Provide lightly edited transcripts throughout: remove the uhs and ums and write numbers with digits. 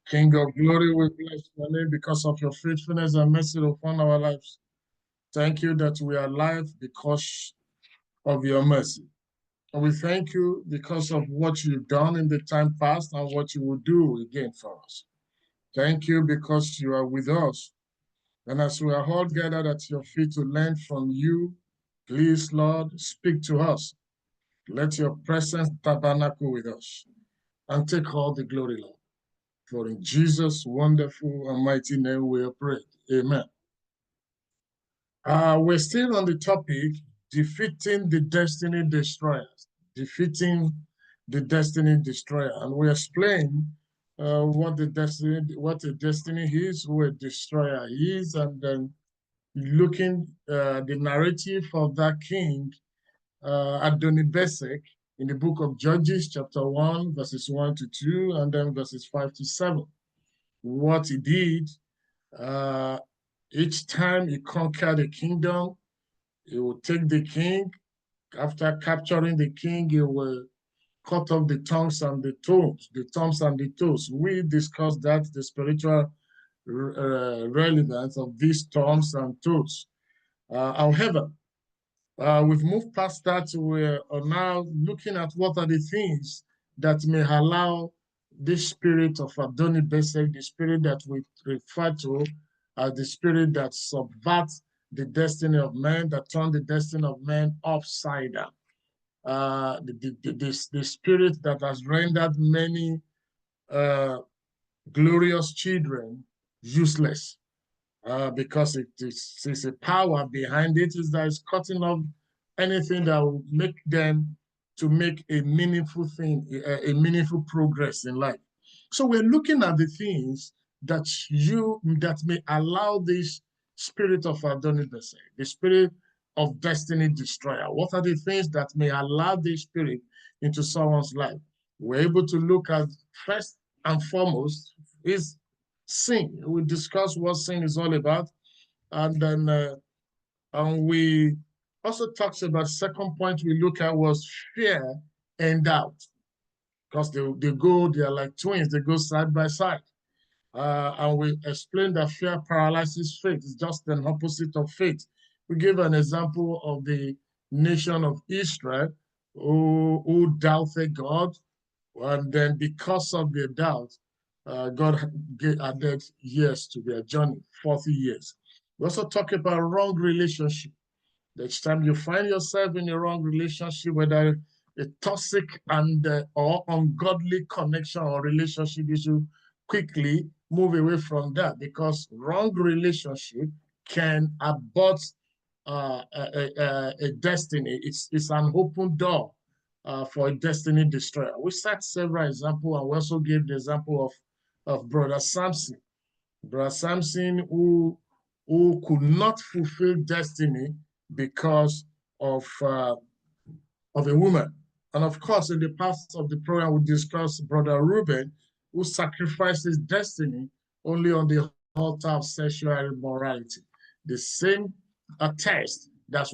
King of glory, we bless your name because of your faithfulness and mercy upon our lives. Thank you that we are alive because of your mercy. And we thank you because of what you've done in the time past and what you will do again for us. Thank you because you are with us. And as we are all gathered at your feet to learn from you, please, Lord, speak to us. Let your presence tabernacle with us and take all the glory, Lord. For in Jesus' wonderful and mighty name we are prayed. Amen. We're still on the topic, defeating the destiny destroyers. Defeating the destiny destroyer. And we explain what a destiny is, who a destroyer is, and then looking the narrative of that king, Adonibesek, in the book of Judges, chapter 1, verses 1 to 2, and then verses 5 to 7. What he did, each time he conquered a kingdom, he would take the king. After capturing the king, he will cut off the tongues and the toes. We discussed that, the spiritual relevance of these tongues and toes. However, we've moved past that. We are now looking at what are the things that may allow this spirit of Adonibesek, the spirit that we refer to as the spirit that subverts the destiny of man, that turns the destiny of man upside down. The spirit that has rendered many glorious children useless. Because it is a power behind it, is that it's cutting off anything that will make them to make a meaningful thing, a meaningful progress in life. So we're looking at the things that may allow this spirit of Adonibesek, the spirit of destiny destroyer. What are the things that may allow this spirit into someone's life? We're able to look at first and foremost is sin. We discuss what sin is all about, and then we also talked about second point we look at was fear and doubt, because they are like twins, they go side by side. And we explained that fear paralyzes faith. It's just an opposite of faith. We gave an example of the nation of Israel who doubted God, and then because of their doubt, God added years to their journey, 40 years. We also talk about wrong relationship. Each time you find yourself in a wrong relationship, whether a toxic and or ungodly connection or relationship, you should quickly move away from that, because wrong relationship can abort a destiny. It's an open door for a destiny destroyer. We cite several examples, and we also gave the example of Brother Samson. Brother Samson, who could not fulfill destiny because of a woman. And of course, in the past of the program, we discussed Brother Reuben, who sacrificed his destiny only on the altar of sexual immorality. The same test that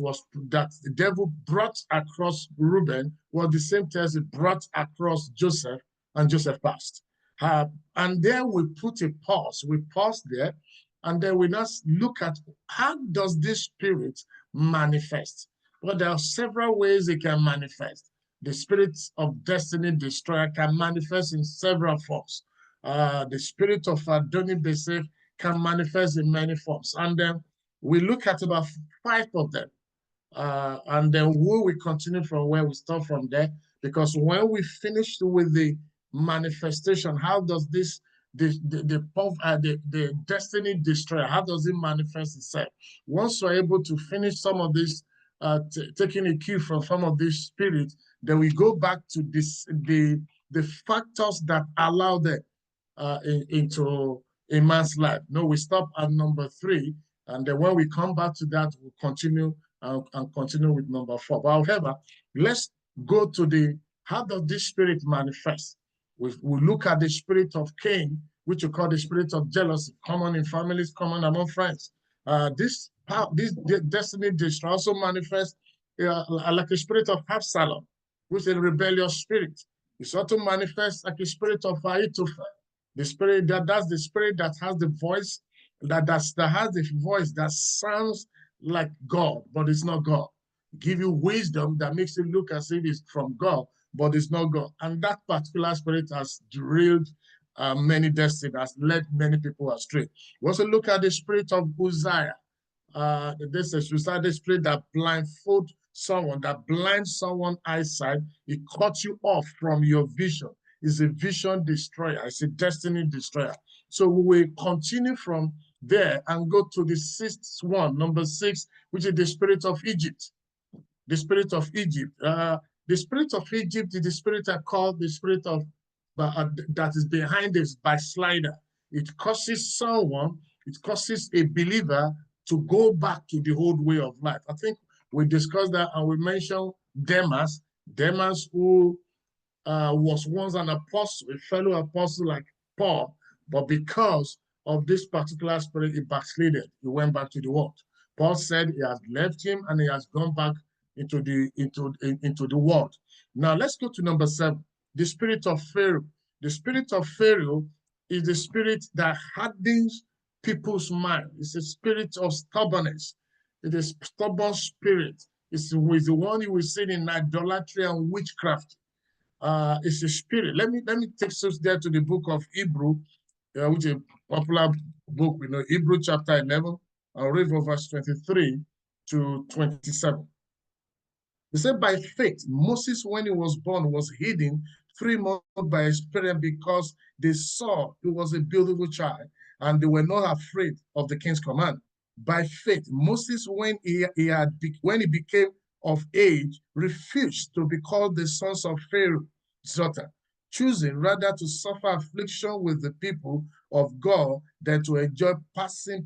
the devil brought across Reuben was the same test it brought across Joseph, and Joseph passed. And then we put a pause. We pause there, and then we now look at how does this spirit manifest. Well, there are several ways it can manifest. The spirit of destiny destroyer can manifest in several forms. The spirit of Adonibesek can manifest in many forms. And then we look at about 5 of them. And then we will continue from where we start from there, because when we finish with the manifestation, how does this the destiny destroyer, how does it manifest itself? Once we're able to finish some of this, taking a cue from some of these spirits, then we go back to the factors that allow them into a man's life. No, we stop at number 3, and then when we come back to that, we'll continue and continue with number 4. But however, let's go to how does this spirit manifest? We look at the spirit of Cain, which we call the spirit of jealousy, common in families, common among friends. This destiny destroyer also manifests like a spirit of Absalom, which is a rebellious spirit. It's also manifests like a spirit of Ahithophel, The spirit that's the spirit that has the voice, that has the voice that sounds like God, but it's not God. Give you wisdom that makes it look as if it's from God, but it's not God. And that particular spirit has derailed many destinies, has led many people astray. We also look at the spirit of Uzziah. This is the spirit that blindfold someone, that blinds someone's eyesight. It cuts you off from your vision. It's a vision destroyer. It's a destiny destroyer. So we will continue from there and go to the sixth one, number 6, which is the spirit of Egypt. The spirit of Egypt. The spirit of Egypt is the spirit I call the spirit of that is behind this backslider. It causes someone, it causes a believer to go back to the old way of life. I think we discussed that and we mentioned Demas. Demas, who was once an apostle, a fellow apostle like Paul, but because of this particular spirit, he backslided. He went back to the world. Paul said he has left him and he has gone back into the world. Now let's go to number 7, the spirit of Pharaoh. The spirit of Pharaoh is the spirit that hardens people's mind. It's a spirit of stubbornness. It is a stubborn spirit. It's the one you will see in idolatry and witchcraft. It's a spirit. Let me take us there to the book of Hebrew, which is a popular book. We know Hebrew chapter 11. I'll read from verse 23 to 27. He said, by faith, Moses, when he was born, was hidden 3 months by his parents because they saw he was a beautiful child and they were not afraid of the king's command. By faith, Moses, when he became of age, refused to be called the sons of Pharaoh, daughter, choosing rather to suffer affliction with the people of God than to enjoy passing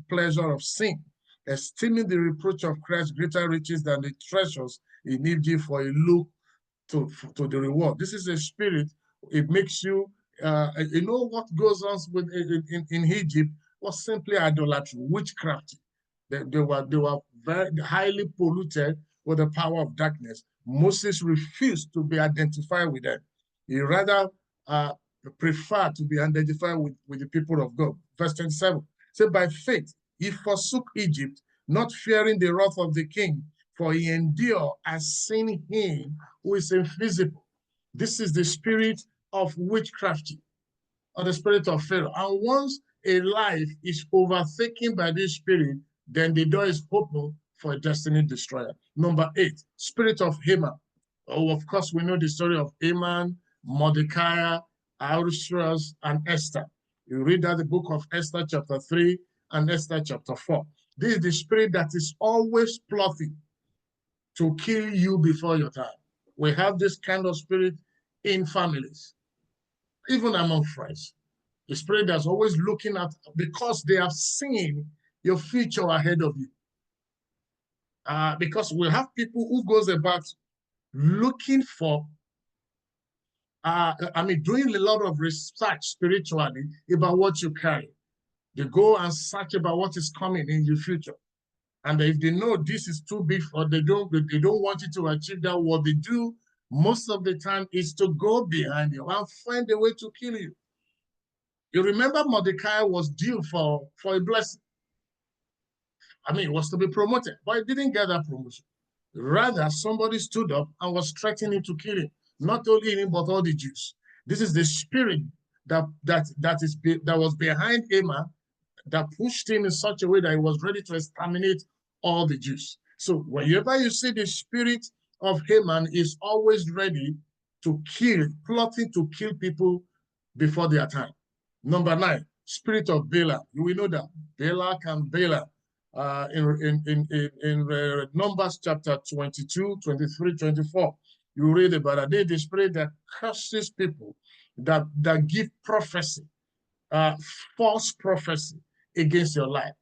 pleasure of sin, esteeming the reproach of Christ greater riches than the treasures in Egypt, for a look to the reward. This is a spirit. It makes you, you know what goes on with in Egypt was simply idolatry, witchcraft. They were very highly polluted with the power of darkness. Moses refused to be identified with them. He rather preferred to be identified with the people of God. Verse 27, say, by faith, he forsook Egypt, not fearing the wrath of the king, for he endured as seeing him who is invisible. This is the spirit of witchcraft, or the spirit of Pharaoh. And once a life is overtaken by this spirit, then the door is open for a destiny destroyer. Number 8, spirit of Haman. Oh, of course, we know the story of Haman, Mordecai, Ahasuerus, and Esther. You read that the book of Esther chapter 3 and Esther chapter 4. This is the spirit that is always plotting to kill you before your time. We have this kind of spirit in families, even among friends. The spirit that's always looking at, because they have seen your future ahead of you. Because we have people who goes about looking for, doing a lot of research spiritually about what you carry. They go and search about what is coming in your future. And if they know this is too big or they don't want you to achieve that, what they do most of the time is to go behind you and find a way to kill you. You remember Mordecai was due for a blessing. He was to be promoted, but he didn't get that promotion. Rather, somebody stood up and was threatening to kill him. Not only him, but all the Jews. This is the spirit that was behind Haman, that pushed him in such a way that he was ready to exterminate all the Jews. So whenever you see the spirit of Haman is always ready to kill, plotting to kill people before their time. Number 9, spirit of Balaam. You will know that Balak and Balaam. In Numbers chapter 22, 23, 24, you read about it. The spirit that curses people, that give prophecy, false prophecy against your life.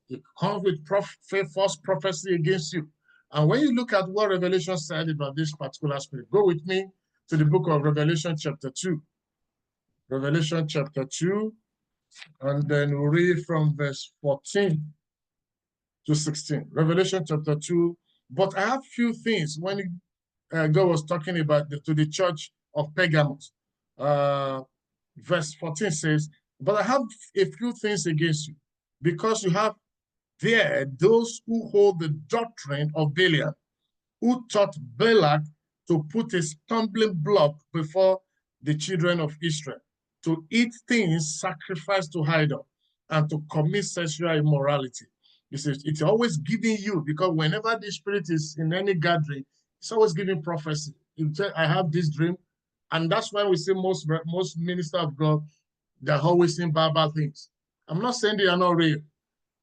It comes with false prophecy against you. And when you look at what Revelation said about this particular spirit, go with me to the book of Revelation chapter 2. Revelation chapter 2, and then we'll read from verse 14 to 16. Revelation chapter 2. But I have few things when God was talking about to the church of Pergamos. Verse 14 says, but I have a few things against you, because you have there those who hold the doctrine of Belial, who taught Balak to put a stumbling block before the children of Israel, to eat things sacrificed to idol, and to commit sexual immorality. It's always giving you, because whenever the spirit is in any gathering, it's always giving prophecy. You say, I have this dream, and that's why we see most ministers of God, they're always saying bad things. I'm not saying they are not real,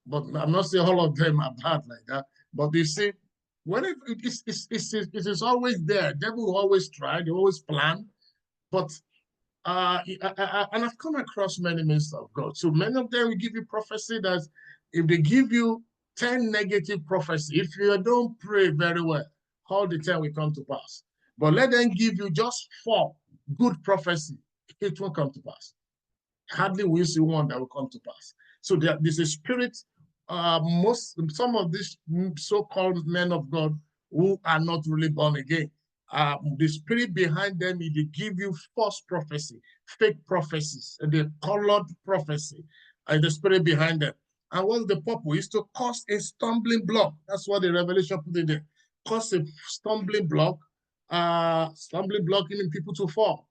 but I'm not saying all of them are bad like that. But you see, when it is always there. Devil will always try, they always plan. But and I've come across many ministers of God. So many of them will give you prophecy that if they give you 10 negative prophecy, if you don't pray very well, all the 10 will come to pass. But let them give you just 4 good prophecy, it won't come to pass. Hardly will you see one that will come to pass. So there's a spirit, some of these so-called men of God who are not really born again, the spirit behind them is they give you false prophecy, fake prophecies, and the colored prophecy, and the spirit behind them. And what's the purpose? Is to cause a stumbling block. That's what the Revelation put in there. Cause a stumbling block, meaning people to fall.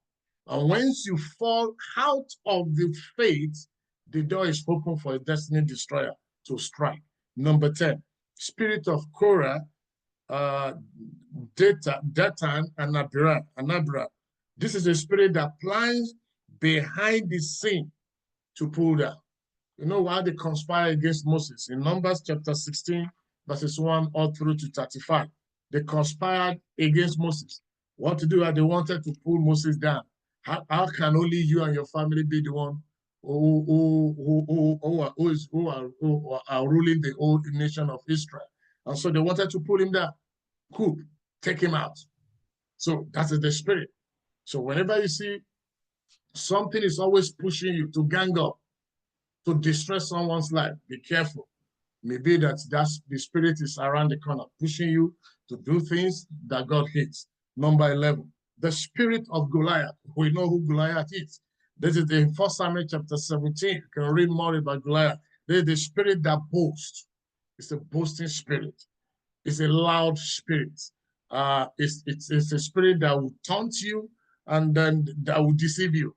And once you fall out of the faith, the door is open for a destiny destroyer to strike. Number 10, spirit of Korah, Dathan, and Abiram. This is a spirit that plans behind the scene to pull down. You know why they conspire against Moses? In Numbers chapter 16, verses 1 all through to 35, they conspired against Moses. What to do? They wanted to pull Moses down. How can only you and your family be the one who are ruling the whole nation of Israel? And so they wanted to pull him down. Coup, take him out. So that is the spirit. So whenever you see something is always pushing you to gang up, to destroy someone's life, be careful. Maybe that's the spirit is around the corner, pushing you to do things that God hates. Number 11, the spirit of Goliath. We know who Goliath is. This is in 1 Samuel chapter 17. You can read more about Goliath. This is the spirit that boasts. It's a boasting spirit. It's a loud spirit. It's a spirit that will taunt you and then that will deceive you.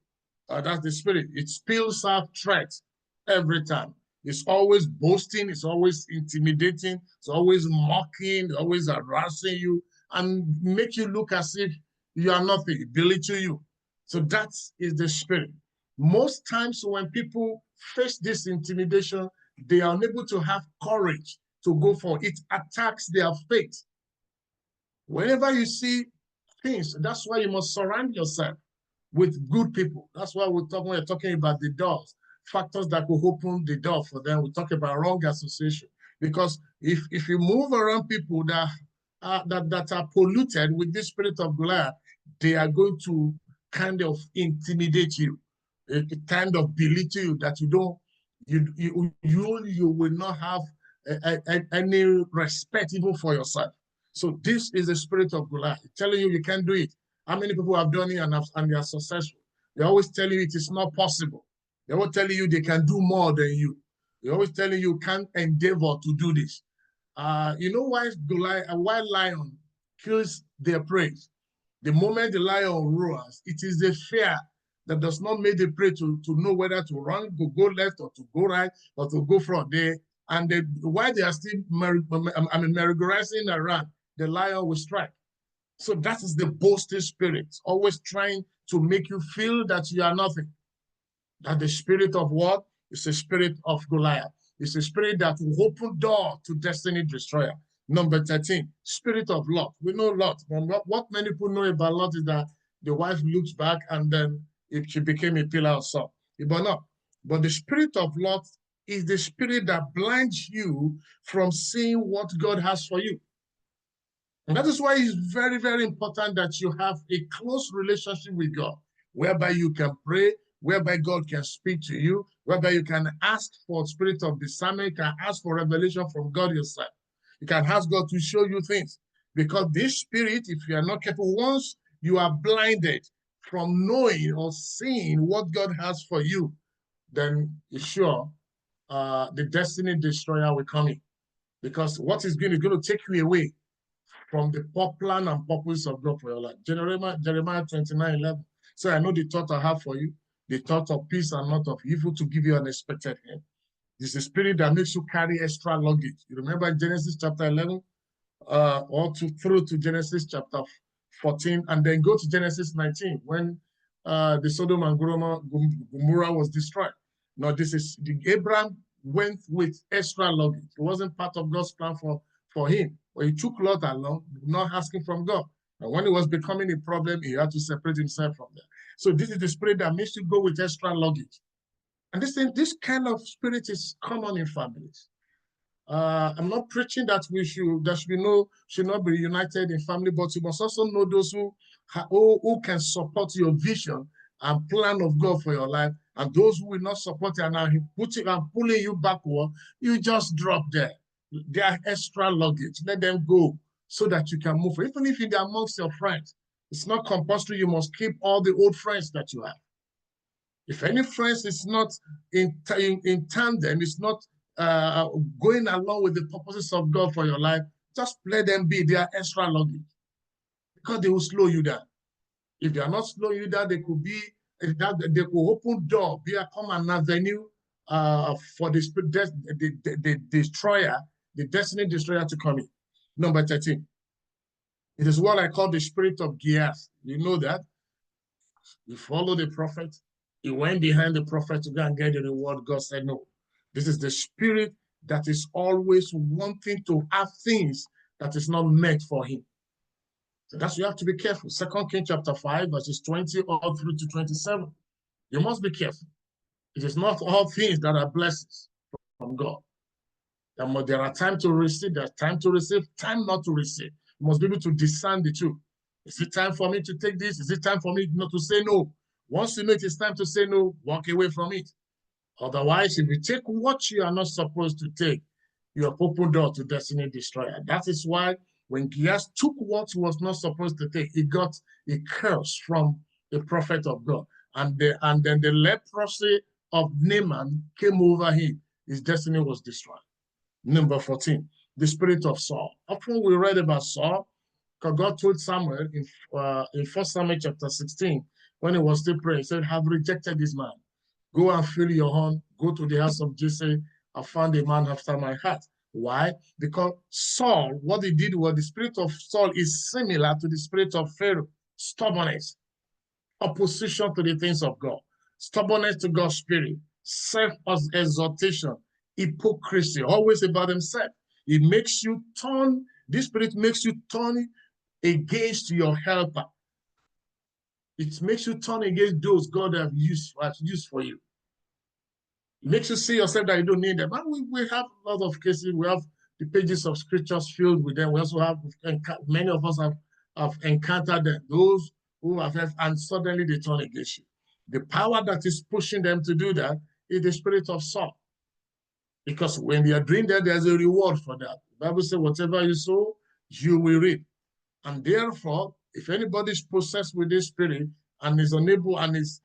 That's the spirit. It spills out threats every time. It's always boasting, it's always intimidating, it's always mocking, it's always harassing you, and make you look as if you are nothing, belittle you. So that is the spirit. Most times when people face this intimidation, they are unable to have courage to go for it. It attacks their faith. Whenever you see things, that's why you must surround yourself with good people. That's why we're talking about the doors, factors that will open the door for them. We talk about wrong association. Because if you move around people that are polluted with this spirit of Goliath, they are going to kind of intimidate you, kind of belittle you, that you will not have any respect even for yourself. So this is the spirit of Goliath, telling you can't do it. How many people have done it and they are successful? They always tell you it is not possible. They will tell you they can do more than you. They always tell you can't endeavor to do this. You know why why lion kills their prey? The moment the lion roars, it is the fear that does not make the prey to know whether to run, to go left, or to go right, or to go front. While they are still merry-go-rounding around, the lion will strike. So that is the boasting spirit, always trying to make you feel that you are nothing. That the spirit of what? It's the spirit of Goliath. It's a spirit that will open door to destiny destroyer. Number 13, spirit of Lot. We know Lot. What many people know about Lot is that the wife looks back and then she became a pillar of salt. But no. But the spirit of Lot is the spirit that blinds you from seeing what God has for you. And that is why it's very, very important that you have a close relationship with God, whereby you can pray, whereby God can speak to you, whereby you can ask for spirit of discernment, you can ask for revelation from God yourself. You can ask God to show you things. Because this spirit, if you are not careful, once you are blinded, from knowing or seeing what God has for you, then it's sure the destiny destroyer will come in. Because what is going to take you away from the plan and purpose of God for your life. Jeremiah 29:11. So I know the thought I have for you, the thought of peace and not of evil, to give you an expected end. It's a spirit that makes you carry extra luggage. You remember Genesis chapter 11, through to Genesis chapter 14, and then go to Genesis 19 when the Sodom and Gomorrah was destroyed. Now, Abraham went with extra luggage. It wasn't part of God's plan for him. But he took Lot along, not asking from God. And when it was becoming a problem, he had to separate himself from them. So this is the spirit that makes you go with extra luggage. And this kind of spirit is common in families. I'm not preaching that should not be united in family, but you must also know those who can support your vision and plan of God for your life, and those who will not support it and are pulling you backward, you just drop there. They are extra luggage. Let them go so that you can move. Even if they're amongst your friends, it's not compulsory. You must keep all the old friends that you have. If any friends is not in tandem, it's not going along with the purposes of God for your life, just let them be. They are extra luggage because they will slow you down. If they are not slowing you down, they could open door, become an avenue for the destroyer, the destiny destroyer to come in. Number 13. It is what I call the spirit of Gehazi. You know that? You follow the prophet. He went behind the prophet to go and get the reward. God said no. This is the spirit that is always wanting to have things that is not meant for him. So that's why you have to be careful. 2 Kings chapter 5, verses 20 all through to 27. You must be careful. It is not all things that are blessings from God. There are times to receive, there's time to receive, time not to receive. You must be able to discern the two. Is it time for me to take this? Is it time for me not to say no? Once you know it is time to say no, walk away from it. Otherwise, if you take what you are not supposed to take, you have opened door to destiny destroyer. That is why when Gehazi took what he was not supposed to take, he got a curse from the prophet of God. And then the leprosy of Naaman came over him. His destiny was destroyed. Number 14, the spirit of Saul. Often we read about Saul, because God told Samuel in 1 Samuel chapter 16, when he was still praying, he said, have rejected this man. Go and fill your horn, go to the house of Jesse. I found a man after my heart. Why? Because Saul, what he did was the spirit of Saul is similar to the spirit of Pharaoh. Stubbornness, opposition to the things of God, stubbornness to God's spirit, self-exaltation, hypocrisy, always about himself. It makes you turn, this spirit makes you turn against your helper. It makes you turn against those God has used for you. It makes you see yourself that you don't need them. And we have a lot of cases. We have the pages of scriptures filled with them. We also have, many of us have encountered them, those who have, and suddenly they turn against you. The power that is pushing them to do that is the spirit of Saul. Because when they are doing that, there's a reward for that. The Bible says, whatever you sow, you will reap. And therefore, if anybody is possessed with this spirit and is unable and it's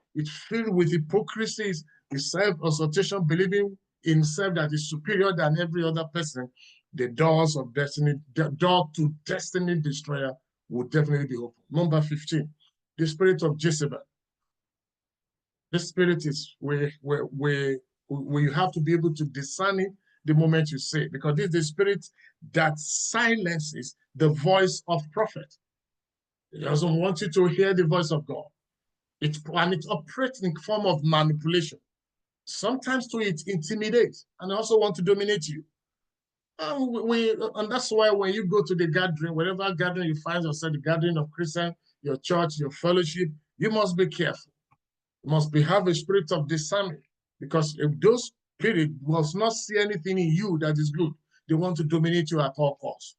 filled with hypocrisy, self-exaltation, believing in himself that is superior than every other person, the doors of destiny, the door to destiny destroyer will definitely be open. Number 15, the spirit of Jezebel. This spirit is where you have to be able to discern it the moment you say it, because this is the spirit that silences the voice of prophet. It doesn't want you to hear the voice of God. It operates in the form of manipulation. Sometimes too, it intimidates and also want to dominate you. And that's why when you go to the gathering, whatever gathering you find yourself, the gathering of Christians, your church, your fellowship, you must be careful. You must have a spirit of discernment, because if those spirit does not see anything in you that is good, they want to dominate you at all costs.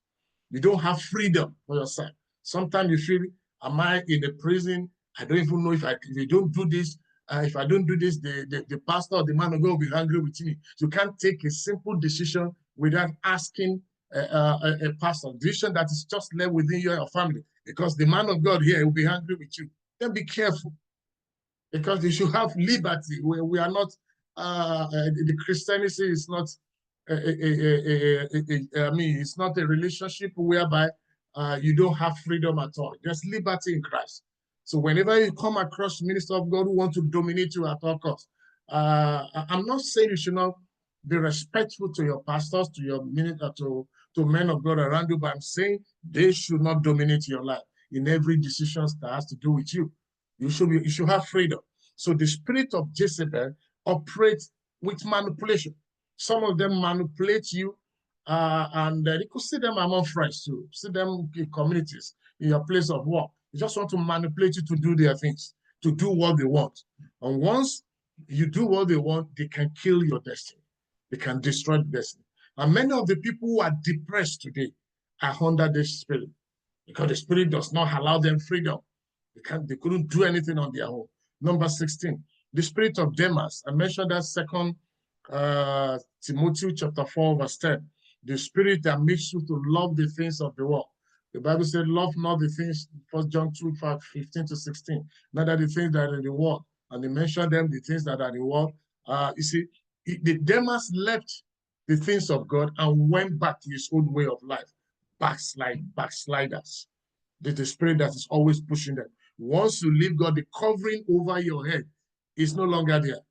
You don't have freedom for yourself. Sometimes you feel, am I in a prison? I don't even know if you don't do this. If I don't do this, the pastor or the man of God will be angry with me. You can't take a simple decision without asking a pastor. Decision that is just left within your family, because the man of God here will be angry with you. then be careful, because you should have liberty. We are not, the Christianity is not, I mean, it's not a relationship whereby you don't have freedom at all. There's liberty in Christ. So whenever you come across minister of God who want to dominate you at all costs, I'm not saying you should not be respectful to your pastors, to your minister, to men of God around you, but I'm saying they should not dominate your life in every decision that has to do with you. You should have freedom. So the spirit of Jezebel operates with manipulation. Some of them manipulate you, and you could see them among friends too. See them in communities, in your place of work. They just want to manipulate you to do their things, to do what they want. And once you do what they want, they can kill your destiny. They can destroy the destiny. And many of the people who are depressed today are under this spirit, because the spirit does not allow them freedom. They couldn't do anything on their own. Number 16, the spirit of Demas. I mentioned that second Timothy chapter 4, verse 10. The spirit that makes you to love the things of the world. The Bible said, love not the things, 1 John 2, 15 to 16, neither the things that are in the world. And they mentioned them, the things that are in the world. You see, the Demas left the things of God and went back to his own way of life. Backsliders. The spirit that is always pushing them. Once you leave God, the covering over your head is no longer there.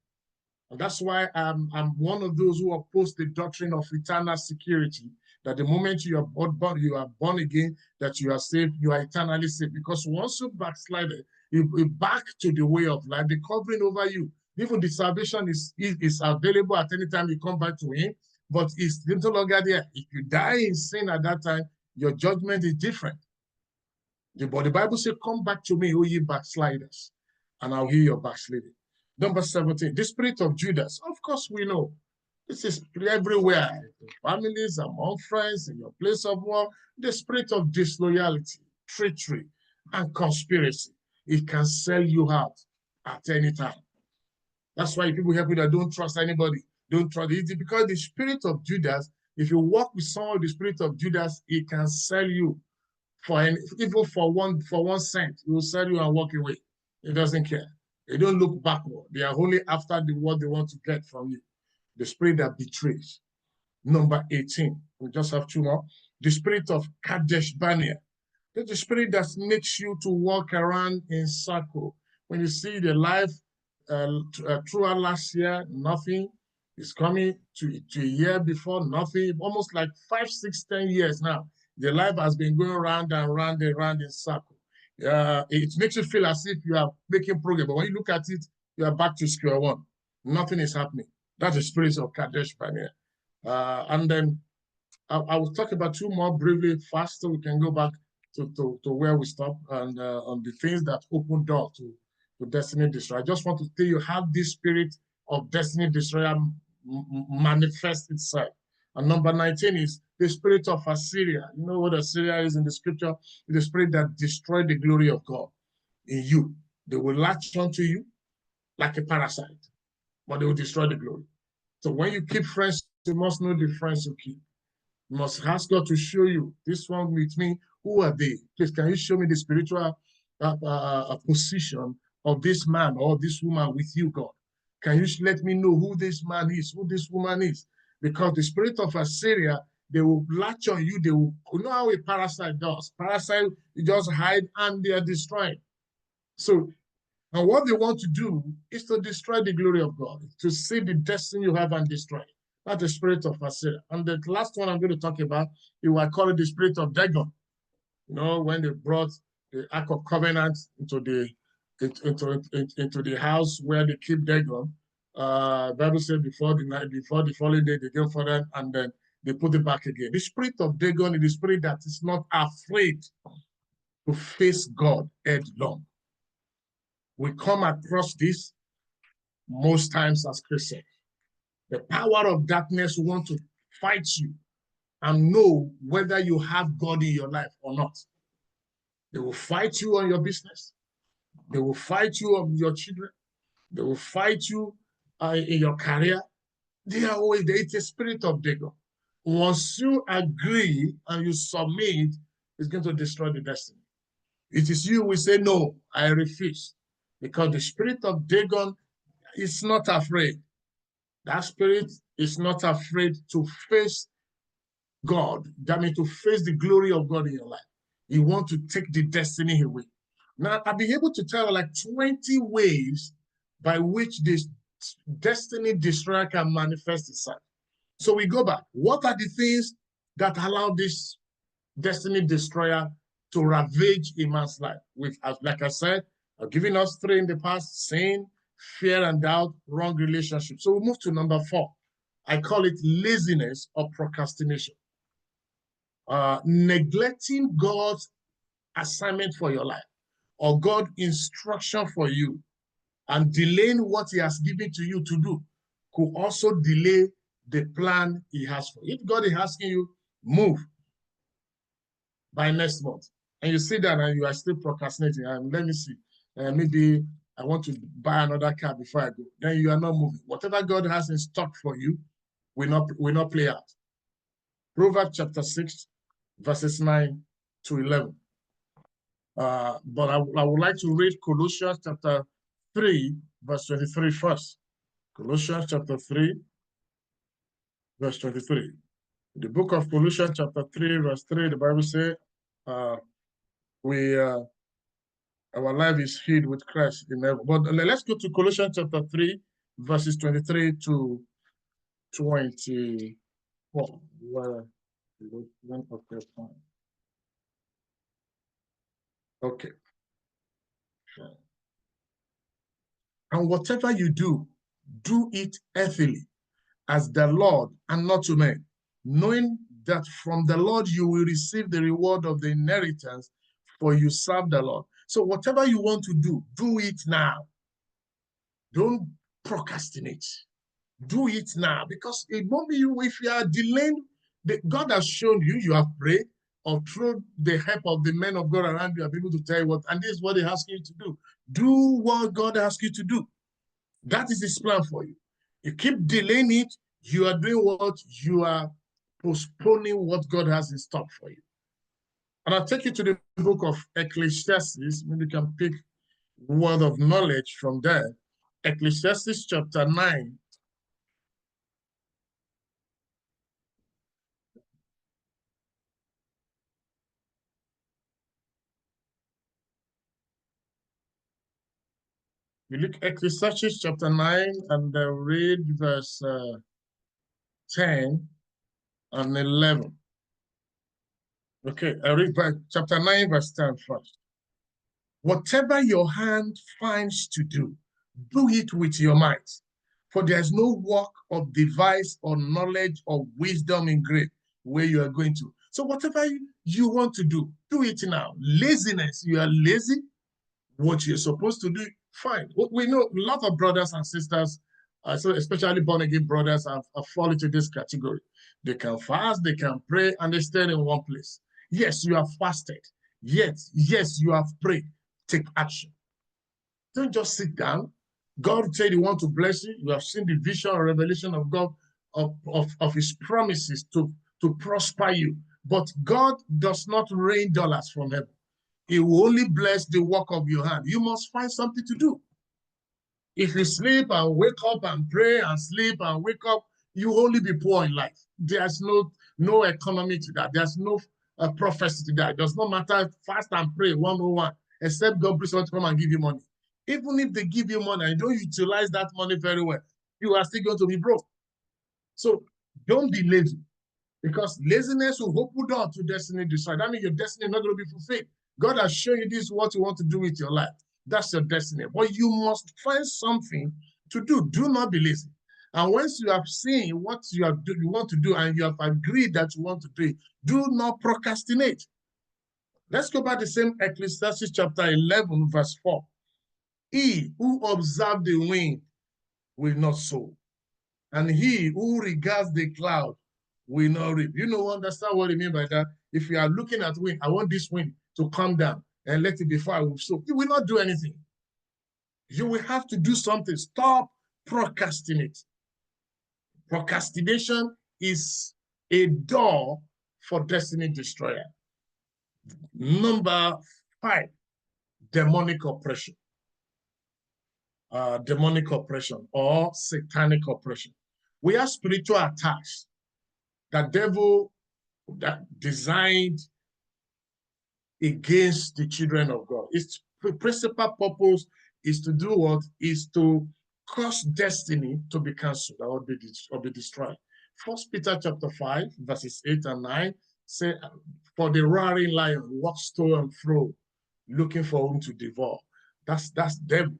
And that's why I'm one of those who oppose the doctrine of eternal security, that the moment you are born again, that you are saved, you are eternally saved. Because once you backslide, you back to the way of life, the covering over you, even the salvation is available at any time you come back to him, but it's no longer there. If you die in sin at that time, your judgment is different. But the Bible says, come back to me, O ye backsliders, and I'll heal your backsliding. Number 17, the spirit of Judas. Of course, we know this is everywhere. In families, among friends, in your place of work. The spirit of disloyalty, treachery, and conspiracy. It can sell you out at any time. That's why people hear people that don't trust anybody. Don't trust it, because the spirit of Judas, if you walk with someone with the spirit of Judas, it can sell you even for one cent. He will sell you and walk away. He doesn't care. They don't look backward. They are only after what they want to get from you. The spirit that betrays. Number 18. We just have two more. The spirit of Kadesh Barnea. That's the spirit that makes you to walk around in circle. When you see the life throughout last year, nothing is coming to a year before, nothing. Almost like 5, 6, 10 years now. The life has been going round and round and round in circle. It makes you feel as if you are making progress, but when you look at it, you are back to square one. Nothing is happening. That's the spirit of Kadesh Barnea. And then I will talk about two more briefly, fast, so we can go back to where we stopped, and on the things that open door to destiny destroyer. I just want to tell you how this spirit of destiny destroyer manifests itself. And number 19 is the spirit of Assyria. You know what Assyria is in the scripture? The spirit that destroyed the glory of God in you. They will latch onto you like a parasite, but they will destroy the glory. So when you keep friends, you must know the friends you keep. You must ask God to show you, this one with me, who are they? Please, can you show me the spiritual position of this man or this woman with you, God? Can you let me know who this man is, who this woman is? Because the spirit of Assyria, they will latch on you. They will, you know how a parasite does. Parasite, you just hide and they are destroyed. So, and what they want to do is to destroy the glory of God, to see the destiny you have and destroy it. That's the spirit of Assyria. And the last one I'm going to talk about, I call it the spirit of Dagon. You know, when they brought the Ark of Covenant into the house where they keep Dagon, Bible said before the following day, they go for them and then they put it back again. The spirit of Dagon is the spirit that is not afraid to face God headlong. We come across this most times as Christians. The power of darkness want to fight you and know whether you have God in your life or not. They will fight you on your business. They will fight you on your children. They will fight you in your career. They are always, it's a spirit of Dagon. Once you agree and you submit, it's going to destroy the destiny. It is you who say, no, I refuse. Because the spirit of Dagon is not afraid. That spirit is not afraid to face God. That means to face the glory of God in your life. You want to take the destiny away. Now, I've been able to tell like 20 ways by which this destiny destroyer can manifest itself. So we go back. What are the things that allow this destiny destroyer to ravage a man's life? With, like I said, I've given us 3 in the past: sin, fear and doubt, wrong relationship. So we move to number 4. I call it laziness or procrastination. Neglecting God's assignment for your life or God's instruction for you and delaying what he has given to you to do could also delay the plan he has for you. If God is asking you, move by next month, and you see that and you are still procrastinating, and let me see, maybe I want to buy another car before I go, then you are not moving. Whatever God has in stock for you will not play out. Proverbs chapter 6, verses 9 to 11. But I would like to read Colossians chapter 3, verse 23 first. Colossians chapter 3, verse 23. The book of Colossians chapter 3, verse 3, the Bible says, our life is hid with Christ in heaven. But let's go to Colossians chapter 3, verses 23 to 24. Okay. And whatever you do, do it earthily, as the Lord and not to men, knowing that from the Lord you will receive the reward of the inheritance, for you serve the Lord. So whatever you want to do it now. Don't procrastinate. Do it now, because it won't be you if you are delaying. God has shown you, you have prayed, or through the help of the men of God around you, are able to tell you what, and this is what He asks you to do. Do what God asks you to do. That is His plan for you. You keep delaying it, you are doing what? You are postponing what God has in stock for you. And I'll take you to the book of Ecclesiastes. Maybe you can pick word of knowledge from there. Ecclesiastes chapter 9. You look at Ecclesiastes chapter 9 and read verse 10 and 11. Okay, I read chapter 9, verse 10 first. Whatever your hand finds to do it with your might. For there is no work of device or knowledge or wisdom in grave where you are going to. So whatever you want to do it now. Laziness, you are lazy. What you're supposed to do, fine. We know a lot of brothers and sisters, so especially born-again brothers, have fall into this category. They can fast, they can pray, and they stay in one place. Yes, you have fasted. Yes, you have prayed. Take action. Don't just sit down. God said He wants to bless you. You have seen the vision or revelation of God, of His promises to prosper you. But God does not rain dollars from heaven. He will only bless the work of your hand. You must find something to do. If you sleep and wake up and pray and sleep and wake up, you will only be poor in life. There's no economy to that. There's no prophecy to that. It does not matter, fast and pray 101, except God brings someone to come and give you money. Even if they give you money and you don't utilize that money very well, you are still going to be broke. So don't be lazy, because laziness will open door to destiny destroy. That means your destiny is not going to be fulfilled. God has shown you this is what you want to do with your life. That's your destiny. But you must find something to do. Do not be lazy. And once you have seen what you want to do and you have agreed that you want to do it, do not procrastinate. Let's go back to the same Ecclesiastes chapter 11, verse 4. He who observes the wind will not sow, and he who regards the cloud will not reap. You know, understand what I mean by that? If you are looking at wind, I want this wind to come down and let it before I will sow. You will not do anything. You will have to do something. Stop procrastinating. Procrastination is a door for destiny destroyer. Number 5, demonic oppression. Demonic oppression or satanic oppression. We have spiritual attacks. The devil that designed against the children of God. Its principal purpose is to do what? Is to cause destiny to be cancelled or be destroyed. First Peter chapter 5, verses 8 and 9 say, for the roaring lion walks to and fro, looking for whom to devour. That's devil.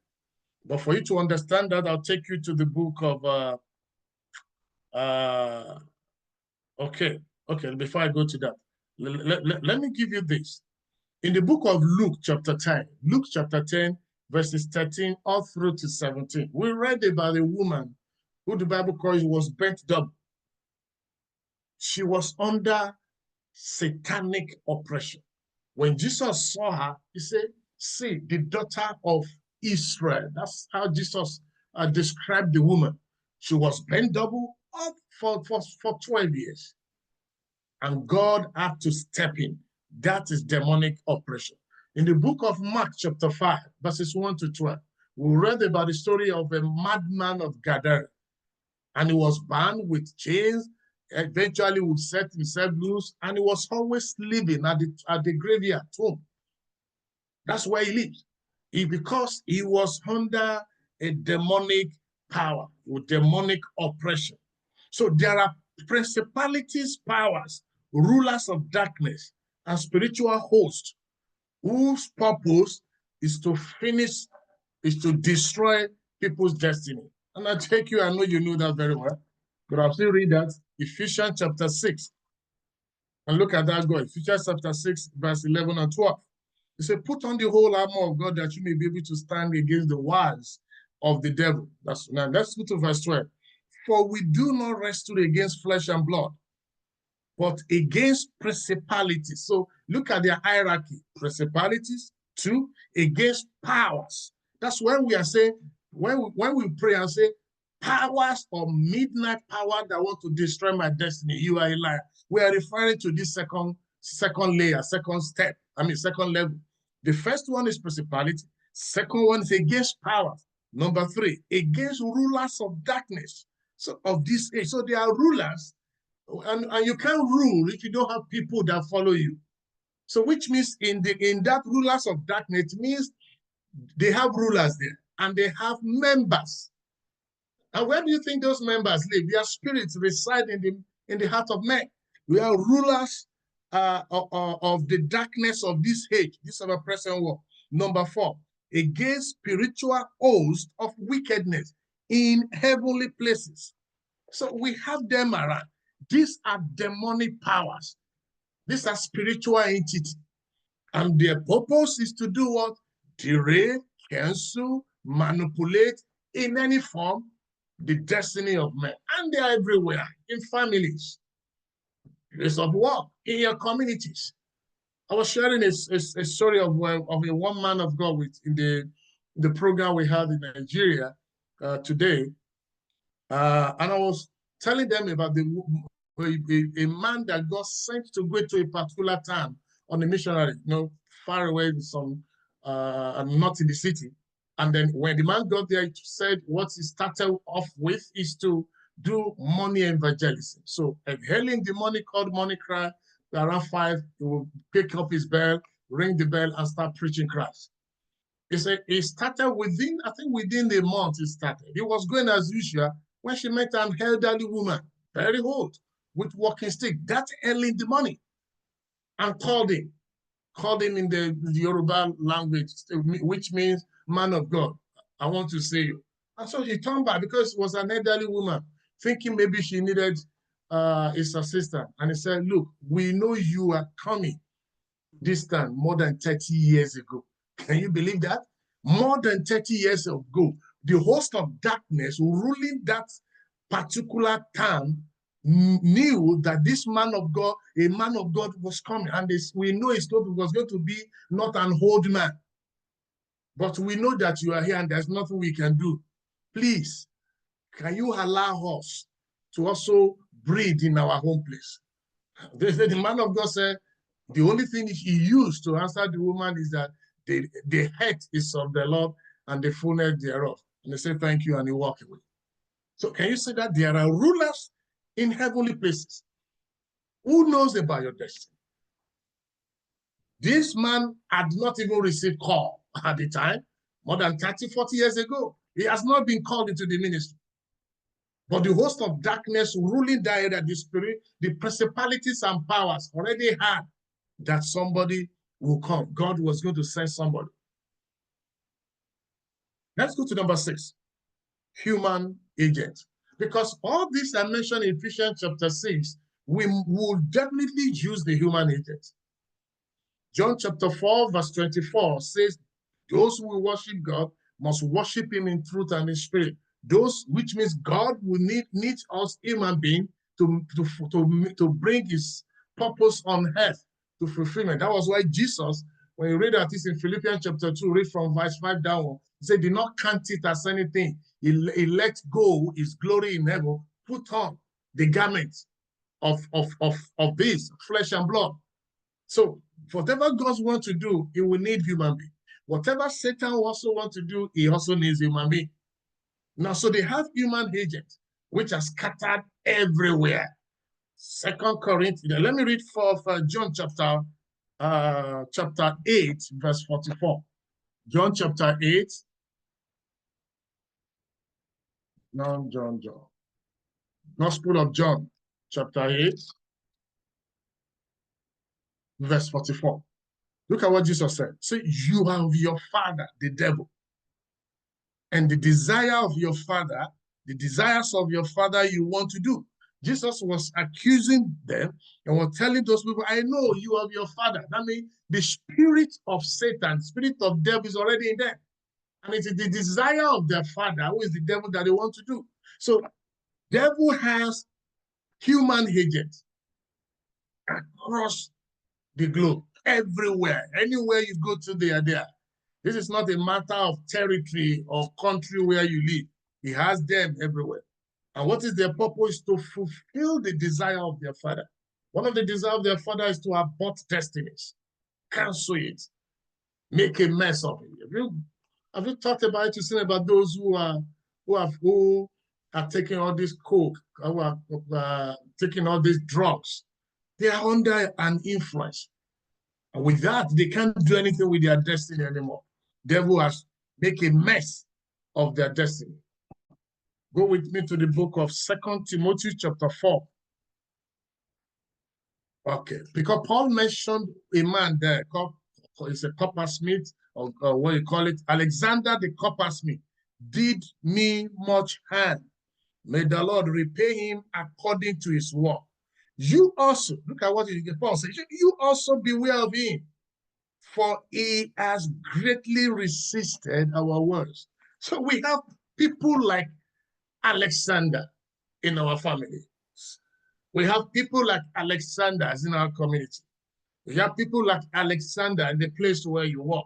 But for you to understand that, I'll take you to the book of okay, before I go to that, let me give you this. In the book of Luke chapter 10, verses 13 all through to 17, we read about a woman who the Bible calls was bent double. She was under satanic oppression. When Jesus saw her, he said, see, the daughter of Israel. That's how Jesus described the woman. She was bent double up for 12 years. And God had to step in. That is demonic oppression. In the book of Mark chapter 5, verses 1 to 12, we read about the story of a madman of Gadara. And he was bound with chains, eventually would set himself loose, and he was always living at the graveyard tomb. That's where he lives. Because he was under a demonic power, with demonic oppression. So there are principalities, powers, rulers of darkness, and spiritual hosts whose purpose is to destroy people's destiny. And I take you, I know you know that very well, but I'll still read that. Ephesians chapter 6. And look at that, God. Ephesians chapter 6, verse 11 and 12. He said, put on the whole armor of God that you may be able to stand against the wiles of the devil. Now let's go to verse 12. For we do not wrestle against flesh and blood, but against principalities. So look at their hierarchy. Principalities, 2, against powers. That's when we are saying, when we pray and say, powers or midnight power that want to destroy my destiny, you are a liar. We are referring to this second layer, second level. The first one is principality. Second one is against powers. Number 3, against rulers of darkness. So of this age. So there are rulers, and you can't rule if you don't have people that follow you. So which means in that rulers of darkness, it means they have rulers there and they have members. And where do you think those members live? Their spirits reside in the heart of men. We are rulers of the darkness of this age, this of a present world. Number 4, against spiritual hosts of wickedness in heavenly places. So we have them around. These are demonic powers. These are spiritual entities. And their purpose is to do what? Derail, cancel, manipulate in any form the destiny of men. And they are everywhere, in families, place of work, in your communities. I was sharing a story of a one man of God in the program we had in Nigeria today. And I was telling them about a man that God sent to go to a particular town on a missionary, far away from not in the city. And then when the man got there, he said what he started off with is to do money evangelism. So early in the morning, called money cry, around 5, he will pick up his bell, ring the bell, and start preaching Christ. He said he started within the month he started. He was going as usual when she met an elderly woman, very old, with walking stick, that early in the morning, and called him in the Yoruba language, which means man of God, I want to see you. And so he turned back because it was an elderly woman, thinking maybe she needed his assistance. And he said, look, we know you are coming this time more than 30 years ago. Can you believe that? More than 30 years ago, the host of darkness ruling that particular town knew that this man of God, a man of God was coming. And we know was going to be not an old man. But we know that you are here and there's nothing we can do. Please, can you allow us to also breathe in our home place? The man of God said, the only thing he used to answer the woman is that the earth is of the Lord and the fullness thereof. And they say, thank you, and they walk away. So can you see that there are rulers in heavenly places? Who knows about your destiny? This man had not even received call at the time, more than 30, 40 years ago. He has not been called into the ministry. But the host of darkness ruling there at the spirit, the principalities and powers already had that somebody will come. God was going to send somebody. Let's go to number 6, human agent. Because all this I mentioned in Ephesians chapter 6, we will definitely use the human agent. John chapter 4, verse 24 says, those who worship God must worship him in truth and in spirit. Those, which means God will need us human beings to bring his purpose on earth to fulfillment. That was why Jesus, when you read that this in Philippians chapter 2, read from verse 5 down, he said, did not count it as anything. He let go his glory in heaven, put on the garment of this flesh and blood. So whatever God wants to do, he will need human being. Whatever Satan also wants to do, he also needs human being. Now, so they have human agents, which are scattered everywhere. 2 Corinthians, let me read for John chapter 8, verse 44. John chapter 8. John. Gospel of John, chapter 8, verse 44. Look at what Jesus said. Say, you have your father, the devil, and the desire of your father, the desires of your father you want to do. Jesus was accusing them and was telling those people, I know you have your father. That means the spirit of Satan, spirit of devil is already in them. And it is the desire of their father, who is the devil, that they want to do. So devil has human agents across the globe, everywhere. Anywhere you go to, they are there. This is not a matter of territory or country where you live. He has them everywhere. And what is their purpose? To fulfill the desire of their father. One of the desires of their father is to abort destinies, cancel it, make a mess of it. Have you talked about it? You've seen about those who are taking all this coke, who are taking all these drugs. They are under an influence. And with that, they can't do anything with their destiny anymore. Devil has made a mess of their destiny. Go with me to the book of 2 Timothy chapter 4. Okay, because Paul mentioned a man there, it's a coppersmith, or what you call it, Alexander the coppersmith, did me much harm. May the Lord repay him according to his work. You also, look at what Paul says, you also beware of him, for he has greatly resisted our words. So we have people like Alexander in our family. We have people like Alexanders in our community. We have people like Alexander in the place where you work.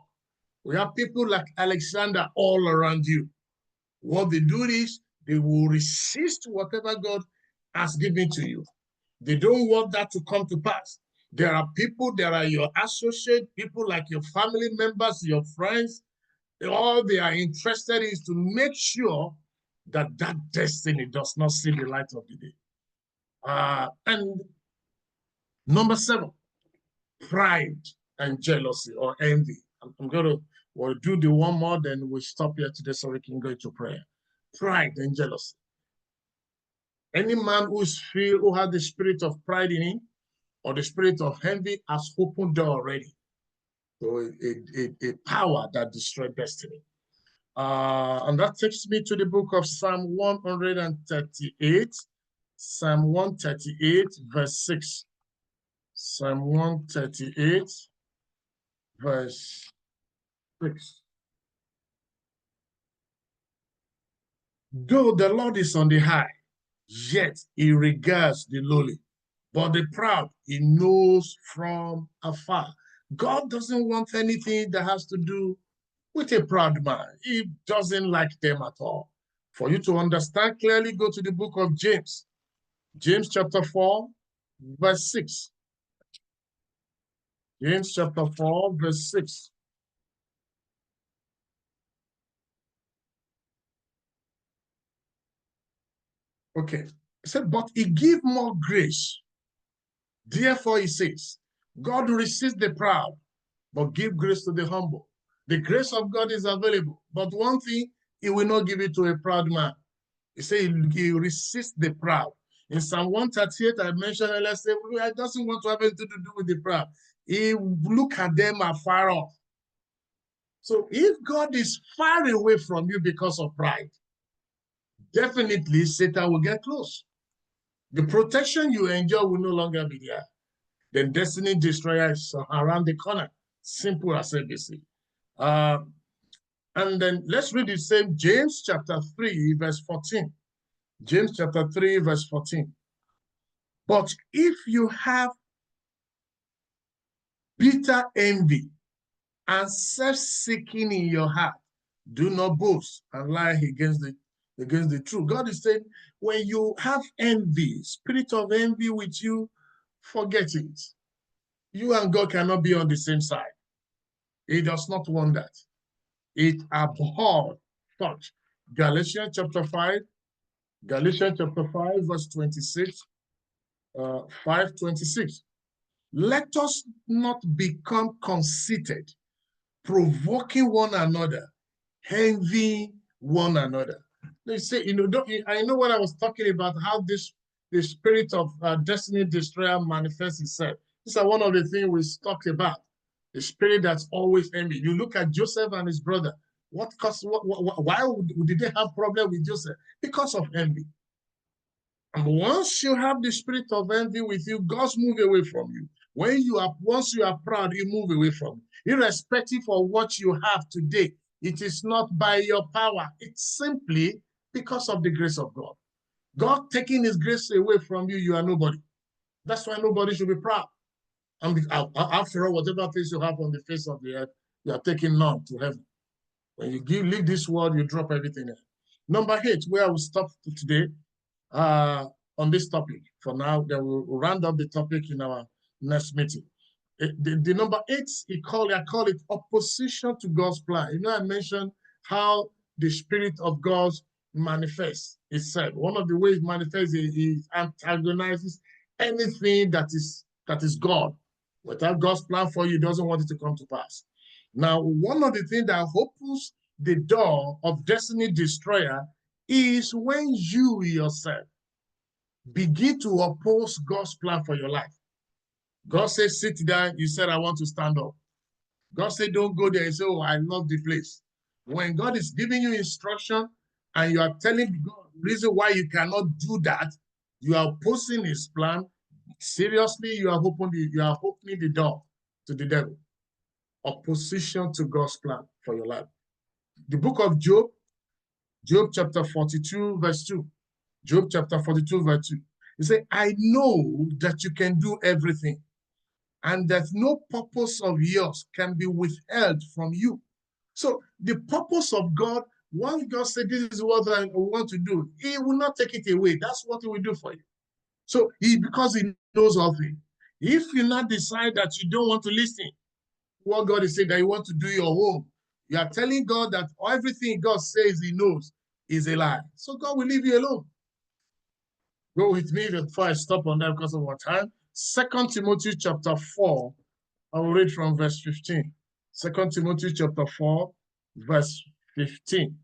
We have people like Alexander all around you. What they do is they will resist whatever God has given to you. They don't want that to come to pass. There are people, there are your associates, people like your family members, your friends. All they are interested in is to make sure that that destiny does not see the light of the day. And number 7, pride and jealousy or envy. I'm going to we'll do the one more, then we'll stop here today so we can go into prayer. Pride and jealousy. Any man who has the spirit of pride in him or the spirit of envy has opened door already to a power that destroys destiny. And that takes me to the book of Psalm 138. Psalm 138, verse 6. Psalm 138, verse 6. Though the Lord is on the high, yet he regards the lowly, but the proud he knows from afar. God doesn't want anything that has to do with a proud man. He doesn't like them at all. For you to understand clearly, go to the book of James. James chapter 4, verse 6. James chapter 4, verse 6. Okay. He said, but he give more grace. Therefore, he says, God resists the proud, but give grace to the humble. The grace of God is available, but one thing, he will not give it to a proud man. He said he resists the proud. In Psalm 138, I mentioned earlier, say, I doesn't want to have anything to do with the proud. He look at them afar off. So if God is far away from you because of pride, definitely Satan will get close. The protection you enjoy will no longer be there. The destiny destroyer is around the corner. Simple as ABC. And then let's read the same James chapter 3, verse 14. James chapter 3, verse 14. But if you have bitter envy and self-seeking in your heart, do not boast and lie against the truth. God is saying, when you have envy, spirit of envy with you, forget it. You and God cannot be on the same side. He does not want that. It abhors such. Galatians chapter 5, verse 26, 5:26. Let us not become conceited, provoking one another, envying one another. They say, I know what I was talking about, how the spirit of destiny destroyer manifests itself. These are one of the things we talked about. The spirit that's always envy. You look at Joseph and his brother. Why did they have problem with Joseph? Because of envy. And once you have the spirit of envy with you, God's move away from you. Once you are proud, He move away from you. Irrespective of what you have today, it is not by your power. It's simply because of the grace of God. God taking His grace away from you, you are nobody. That's why nobody should be proud. And after all, whatever things you have on the face of the earth, you are taking none to heaven. When you leave this world, you drop everything else. Number 8, where I will stop today, on this topic. For now, then we'll round up the topic in our next meeting. The number 8, I call it opposition to God's plan. You know, I mentioned how the Spirit of God manifests itself. One of the ways it manifests is antagonizes anything that is God. Without God's plan for you, He doesn't want it to come to pass. Now, one of the things that opens the door of destiny destroyer is when you yourself begin to oppose God's plan for your life. God says, sit down. You said, I want to stand up. God said, don't go there. You say, oh, I love the place. When God is giving you instruction and you are telling God the reason why you cannot do that, you are opposing His plan. Seriously, you are opening the door to the devil. Opposition to God's plan for your life. The book of Job chapter 42, verse 2. Job chapter 42, verse 2. He said, I know that you can do everything, and that no purpose of yours can be withheld from you. So the purpose of God, once God said, this is what I want to do, He will not take it away. That's what He will do for you. So because He knows all things. If you not decide that you don't want to listen, what God is saying that you want to do your own, you are telling God that everything God says He knows is a lie. So God will leave you alone. Go with me before I stop on that because of our time. 2 Timothy chapter 4, I will read from verse 15. 2 Timothy chapter 4, verse 15.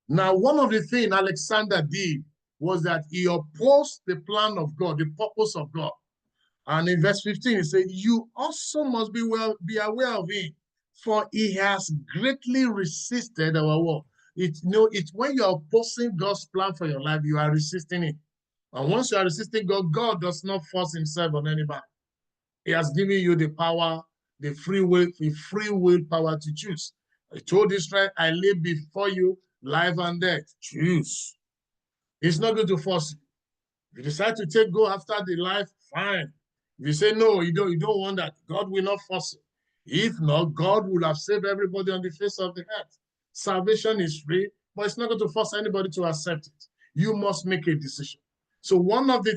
Now, one of the things Alexander did was that he opposed the plan of God, the purpose of God. And in verse 15, he said, you also must be aware of him, for he has greatly resisted our work. It's when you are opposing God's plan for your life, you are resisting it. And once you are resisting God, God does not force Himself on anybody. He has given you the power, the free will power to choose. I told Israel, I lay before you life and death. Choose. It's not going to force you. If you decide to go after the life, fine. If you say no, you don't want that, God will not force you. If not, God will have saved everybody on the face of the earth. Salvation is free, but it's not going to force anybody to accept it. You must make a decision. So one of the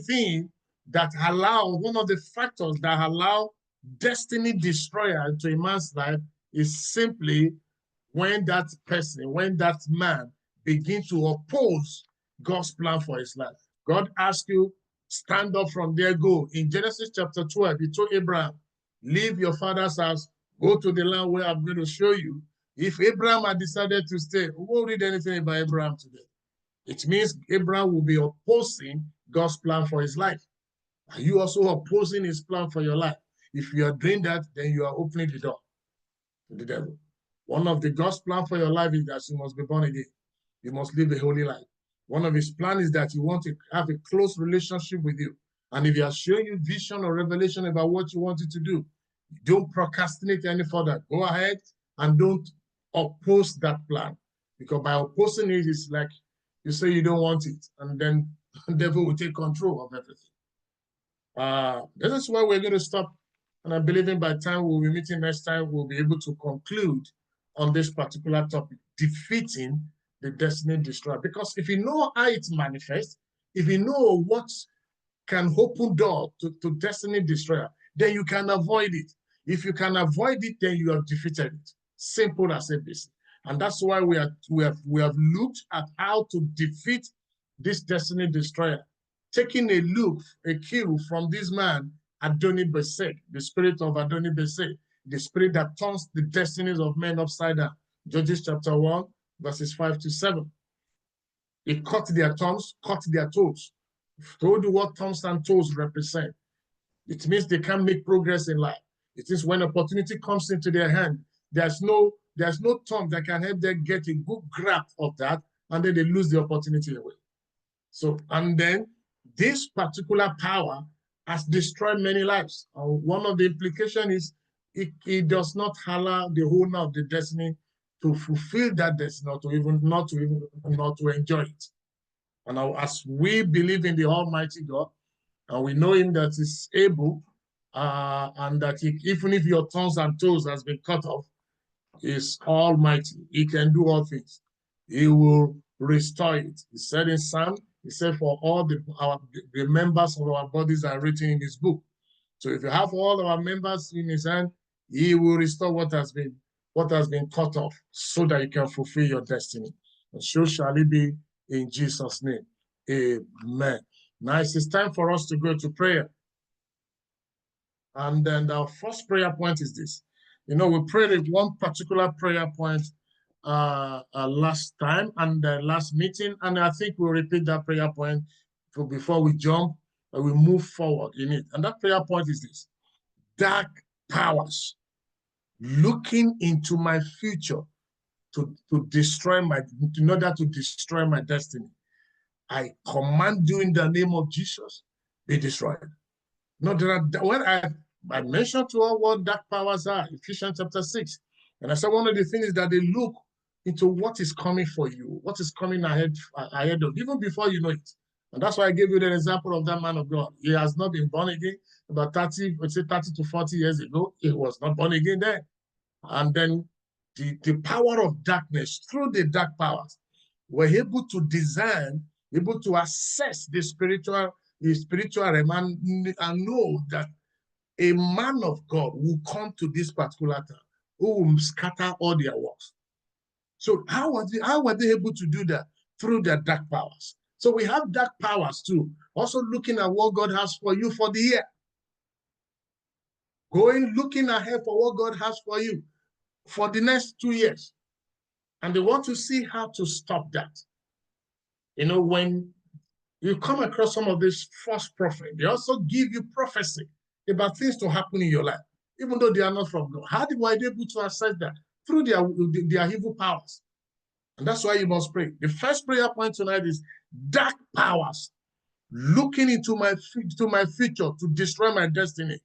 factors that allow destiny destroyer into a man's life is simply when that man begins to oppose God's plan for his life. God asked you, stand up from there, go. In Genesis chapter 12, he told Abraham, leave your father's house, go to the land where I'm going to show you. If Abraham had decided to stay, we won't read anything about Abraham today. It means Abraham will be opposing God's plan for his life. Are you also opposing his plan for your life? If you are doing that, then you are opening the door to the devil. One of the God's plan for your life is that you must be born again. You must live a holy life. One of his plans is that you want to have a close relationship with you. And if he has shown you vision or revelation about what you wanted to do, don't procrastinate any further. Go ahead and don't oppose that plan. Because by opposing it, it's like you say you don't want it, and then the devil will take control of everything. This is where we're going to stop. And I'm believing by the time we'll be meeting next time, we'll be able to conclude on this particular topic, defeating the destiny destroyer. Because if you know how it manifests, if you know what can open door to destiny destroyer, then you can avoid it. If you can avoid it, then you have defeated it. Simple as ABC. And that's why we have looked at how to defeat this destiny destroyer. Taking a look, a cue from this man, Adoni-Bezek, the spirit of Adoni-Bezek, the spirit that turns the destinies of men upside down. Judges chapter 1, verses 5 to 7. He cut their tongues, cut their toes. Told you what tongues and toes represent. It means they can't make progress in life. It is when opportunity comes into their hand, there's no tongue that can help them get a good grasp of that, and then they lose the opportunity away. So, and then this particular power has destroyed many lives. One of the implications is it does not allow the owner of the destiny to fulfill that destiny, not to enjoy it. And now, as we believe in the Almighty God, and we know him that is able, and that even if your tongues and toes has been cut off, is almighty. He can do all things. He will restore it. He said in Psalm, he said, for all the members of our bodies are written in his book. So if you have all of our members in his hand, he will restore what has been cut off, so that you can fulfill your destiny. And so shall it be in Jesus' name. Amen. Now it's time for us to go to prayer. And then our first prayer point is this. You know, we prayed one particular prayer point last time and the last meeting, and I think we'll repeat that prayer point before we jump and we move forward in it. And that prayer point is this: dark powers looking into my future in order to destroy my destiny. I command you in the name of Jesus, be destroyed. No, when I mentioned to all what dark powers are, Ephesians chapter 6. And I said one of the things is that they look into what is coming for you, what is coming ahead of, even before you know it. And that's why I gave you the example of that man of God. He has not been born again about 30 to 40 years ago. He was not born again then. And then the power of darkness, through the dark powers, were able to design, able to assess the spiritual realm and know that a man of God will come to this particular time who will scatter all their works. So how were they able to do that? Through their dark powers. So we have dark powers too, also looking at what God has for you for the year. Looking ahead for what God has for you for the next 2 years. And they want to see how to stop that. You know, when you come across some of these false prophets, they also give you prophecy about things to happen in your life, even though they are not from God. How were they able to assess that? Through their evil powers. And that's why you must pray. The first prayer point tonight is dark powers looking into my future to destroy my destiny.